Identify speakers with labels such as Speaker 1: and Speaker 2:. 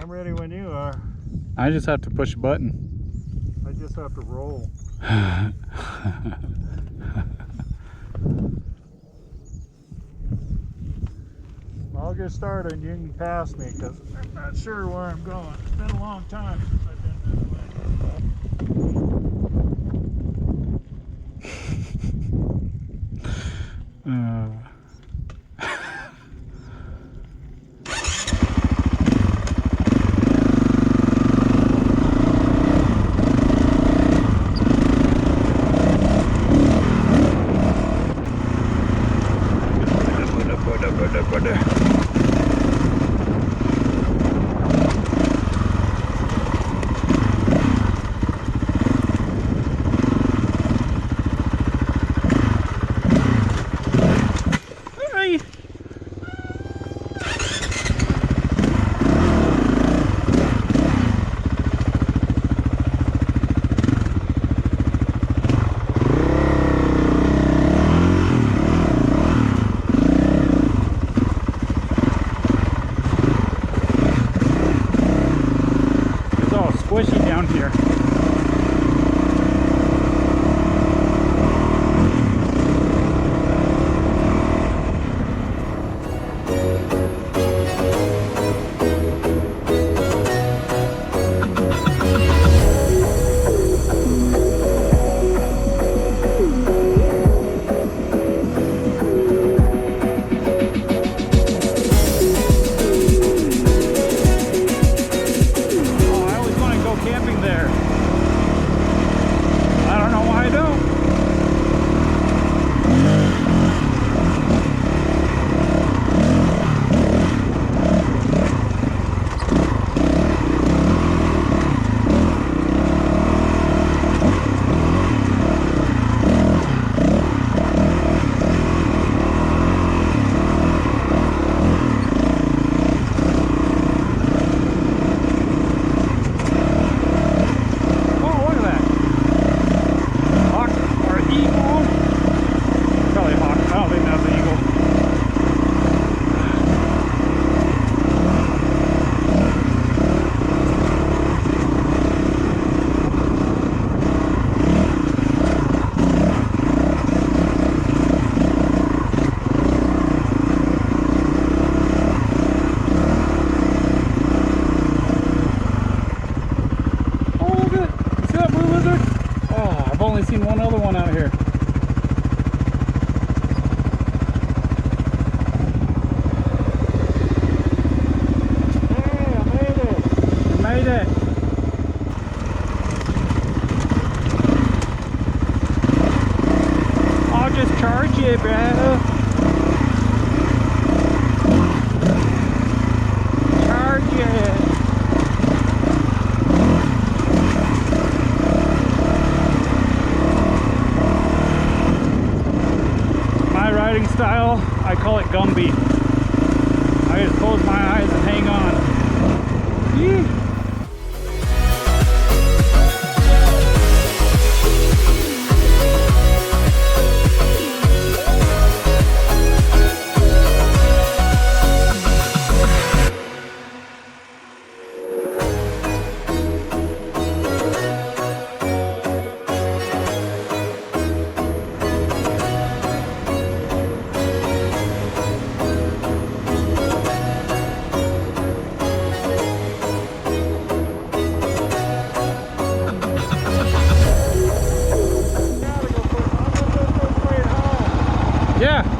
Speaker 1: I'm ready when you are.
Speaker 2: I just have to push a button.
Speaker 1: I just have to roll. I'll get started and you can pass me because I'm not sure where I'm going. It's been a long time since I've been this way. Squishy down here. Seen one other one out here. Hey, I made it.
Speaker 2: You made it. I'll just charge you, bro. Charge it. Style, I call it Gumby. I just close my eyes and hang on. Yee. Yeah.